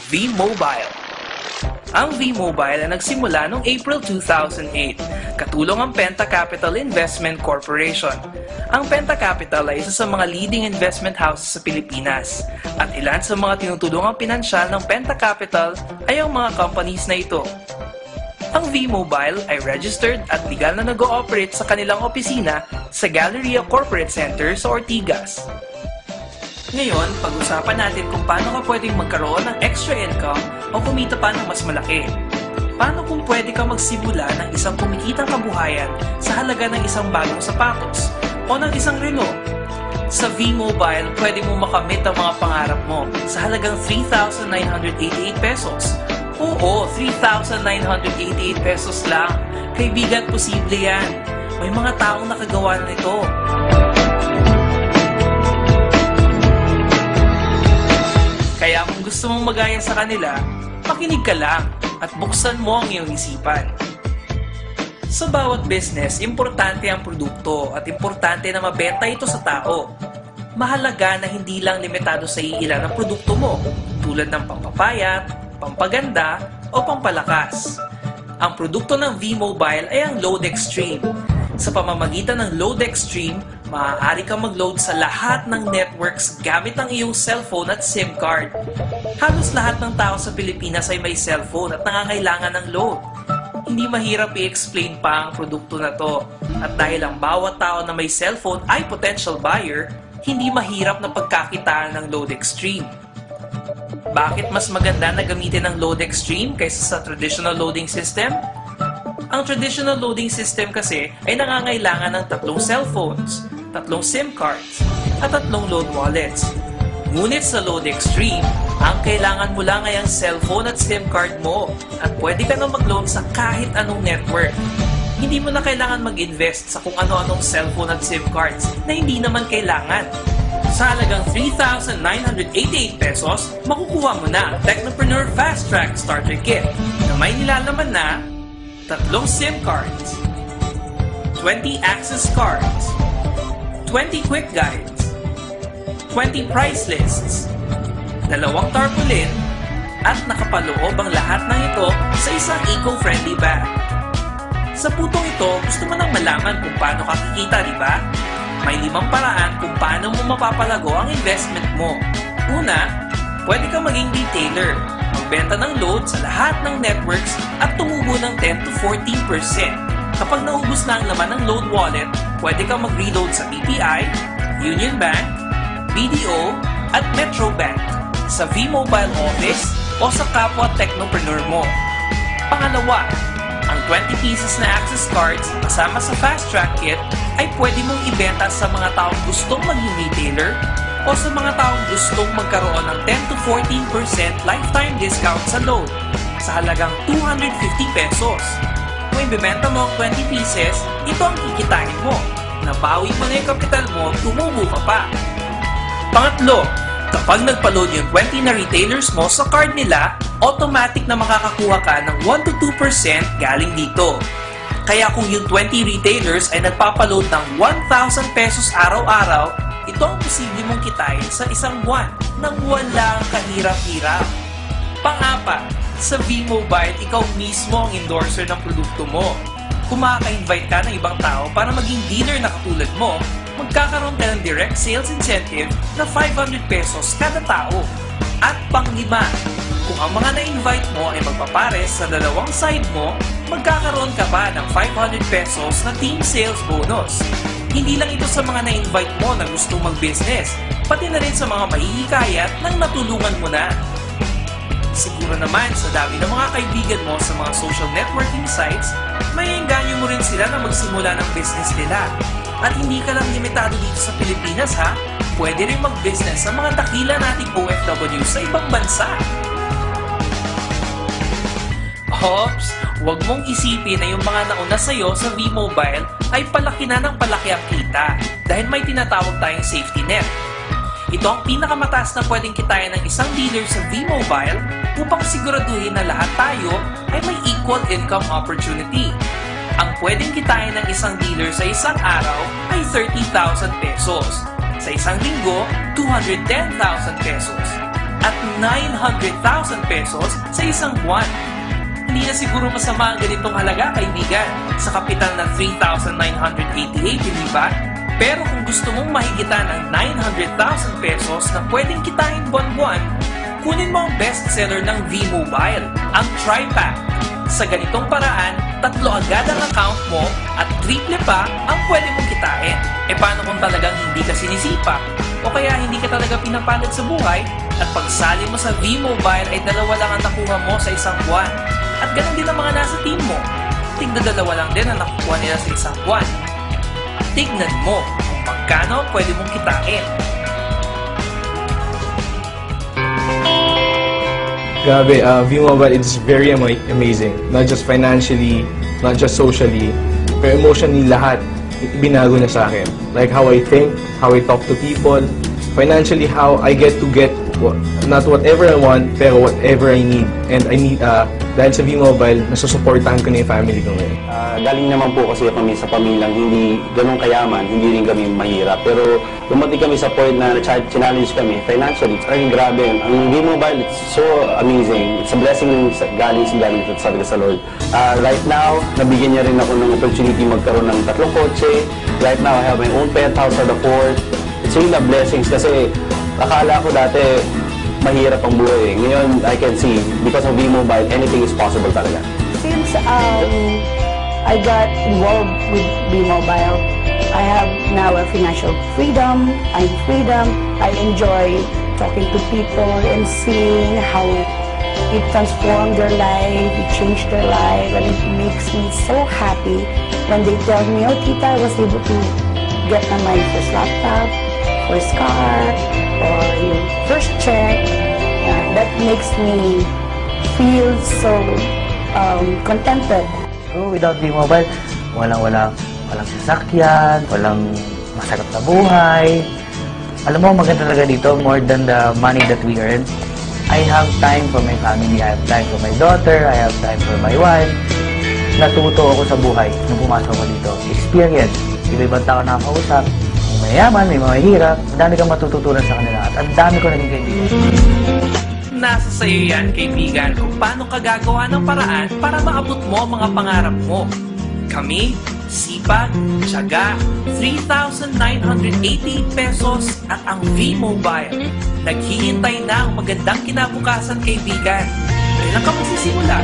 V-Mobile. Ang V-Mobile ay nagsimula noong April 2008, katulong ang Penta Capital Investment Corporation. Ang Penta Capital ay isa sa mga leading investment houses sa Pilipinas, at ilan sa mga tinutulungang pinansyal ng Penta Capital ay ang mga companies na ito. Ang V-Mobile ay registered at legal na nag-ooperate sa kanilang opisina sa Galleria Corporate Center sa Ortigas. Ngayon, pag-usapan natin kung paano ka pwedeng magkaroon ng extra income o kumita pa ng mas malaki. Paano kung pwede ka magsimula ng isang kumikitang kabuhayan sa halaga ng isang bagong sapatos o ng isang relo? Sa V-Mobile, pwede mo makamit ang mga pangarap mo sa halagang 3,988 pesos. Oo, 3,988 pesos lang. Kaibigan, posible yan. May mga taong nakagawa nito. Kaya kung gusto mong magaya sa kanila, makinig ka lang at buksan mo ang iyong isipan. Sa bawat business, importante ang produkto at importante na mabenta ito sa tao. Mahalaga na hindi lang limitado sa iilan ang produkto mo, tulad ng pampapayat, pampaganda, o pampalakas. Ang produkto ng V-Mobile ay ang Load Extreme. Sa pamamagitan ng Load Extreme, maaari kang mag-load sa lahat ng networks gamit ang iyong cellphone at SIM card. Halos lahat ng tao sa Pilipinas ay may cellphone at nangangailangan ng load. Hindi mahirap i-explain pa ang produkto na to. At dahil ang bawat tao na may cellphone ay potential buyer, hindi mahirap na pagkakitaan ng Load Extreme. Bakit mas maganda na gamitin ang Load Extreme kaysa sa traditional loading system? Ang traditional loading system kasi ay nangangailangan ng 3 cellphones, 3 SIM cards, at 3 load wallets. Ngunit sa Load Extreme, ang kailangan mo lang ay ang cellphone at SIM card mo at pwede ka na mag-load sa kahit anong network. Hindi mo na kailangan mag-invest sa kung ano-anong cellphone at SIM cards na hindi naman kailangan. Sa halagang 3,988 pesos, makukuha mo na ang Technopreneur Fast Track Starter Kit na may nilalaman na 3 SIM cards, 20 access cards, 20 quick guides, 20 price lists, 2 tarpaulin, at nakapaloob ang lahat ng ito sa isang eco-friendly bag. Sa putong ito, gusto mo nang malaman kung paano ka kikita, di ba? May 5 paraan kung paano mo mapapalago ang investment mo. Una, pwede kang maging retailer, magbenta ng load sa lahat ng networks at tumubo ng 10 to 14%. Kapag naubos na ang laman ng load wallet, pwede kang mag-reload sa BPI, Union Bank, BDO, at Metro Bank, sa V-Mobile office o sa kapwa technopreneur mo. Pangalawa, ang 20 pieces na access cards kasama sa Fast Track Kit ay pwede mong ibenta sa mga taong gustong maging retailer o sa mga taong gustong magkaroon ng 10 to 14% lifetime discount sa load sa halagang 250 pesos. Kung ibibenta mo ang 20 pieces, ito ang kikitain mo. Nabawi mo na yung kapital mo, tumubo ka pa. Pangatlo, kapag nagpa-load yung 20 na retailers mo sa card nila, automatic na makakakuha ka ng 1 to 2% galing dito. Kaya kung yung 20 retailers ay nagpapaload ng 1,000 pesos araw-araw, ito ang posible mong kitain sa isang buwan nang walang kahirap-hirap. Pang-apat, sa V-Mobile, ikaw mismo ang endorser ng produkto mo. Kung makaka-invite ka ng ibang tao para maging dealer na katulad mo, magkakaroon ka ng direct sales incentive na 500 pesos kada tao. At pang-5, kung ang mga na-invite mo ay magpapares sa dalawang side mo, magkakaroon ka pa ng 500 pesos na team sales bonus. Hindi lang ito sa mga na-invite mo na gustong mag-business, pati na rin sa mga mahihikayat nang natulungan mo na. Siguro naman sa dami ng mga kaibigan mo sa mga social networking sites, may engganyo mo rin sila na magsimula ng business nila. At hindi ka lang limitado dito sa Pilipinas ha, pwede rin mag-business sa mga dakila nating OFW sa ibang bansa. Hops, huwag mong isipin na yung mga nauna sa'yo sa V-Mobile ay palaki na ng palaki ang kita dahil may tinatawag tayong safety net. Ito ang pinakamataas na pwedeng kitain ng isang dealer sa V-Mobile upang siguraduhin na lahat tayo ay may equal income opportunity. Ang pwedeng kitain ng isang dealer sa isang araw ay 30,000 pesos. Sa isang linggo, 210,000 pesos. at 900,000 pesos sa isang buwan. Hindi na siguro masama ang ganitong halaga, kaibigan, sa kapital na 3,988, hindi ba? Pero kung gusto mong mahigitan ang 900,000 pesos na pwedeng kitain buwan-buwan, kunin mo ang bestseller ng V-Mobile, ang TriPack. Sa ganitong paraan, 3 agad ang account mo at 3 pa ang pwede mong kitain. E paano kung talagang hindi ka sinisipa? O kaya hindi ka talaga pinapalad sa buhay at pagsali mo sa V-Mobile ay 2 lang ang nakuha mo sa isang buwan. At ganun din ang mga nasa team mo. Tigna 2 lang din ang nakukuha nila sa isang buwan. Tignan mo kung magkano pwede mong kitain. Grabe, V-Mobile is very amazing. Not just financially, not just socially, pero emotionally lahat binago na sa akin. Like how I think, how I talk to people, financially how I get not whatever I want, pero whatever I need. And I need, dahil sa V-Mobile, nasusuportahan ko na yung family ko ngayon. Galing naman po kasi kami sa pamilyang hindi ganun kayaman, hindi rin kami mahirap. Pero dumating kami sa point na challenge kami financially. Talagang grabe. Ang V-Mobile, it's so amazing. It's a blessing galing sa Lord. Right now, nabigyan niya rin ako ng opportunity magkaroon ng 3 kotse. Right now, I have my own penthouse at the fort. It's really a blessings kasi akala ko dati mahirap ang buhay. Ngayon, I can see, because of V-Mobile, anything is possible talaga. Since I got involved with V-Mobile, I have now a financial freedom. I enjoy talking to people and seeing how it transformed their life, it changed their life, and it makes me so happy when they tell me, oh, Tita, I was able to get my first laptop, first car, or yung first check. That makes me feel so contented. So, without V-Mobile, walang sasakyan, walang masarap na buhay. Alam mo, maganda talaga dito, more than the money that we earn. I have time for my family, I have time for my daughter, I have time for my wife. Natuto ako sa buhay nung pumasok ako dito. Experience. Iba-ibang tao nakakausap. May mayaman, may mahirap. Ang dami kang matututunan sa kanila at ang dami ko naging kaibigan. Nasa sayo yan, kaibigan, kung paano ka gagawa ng paraan para maabot mo ang mga pangarap mo. Kami, sipag, tiyaga, 3,988 pesos at ang V-Mobile. Naghihintay na ang magandang kinabukasan, kaibigan. Kailan ka magsisimula?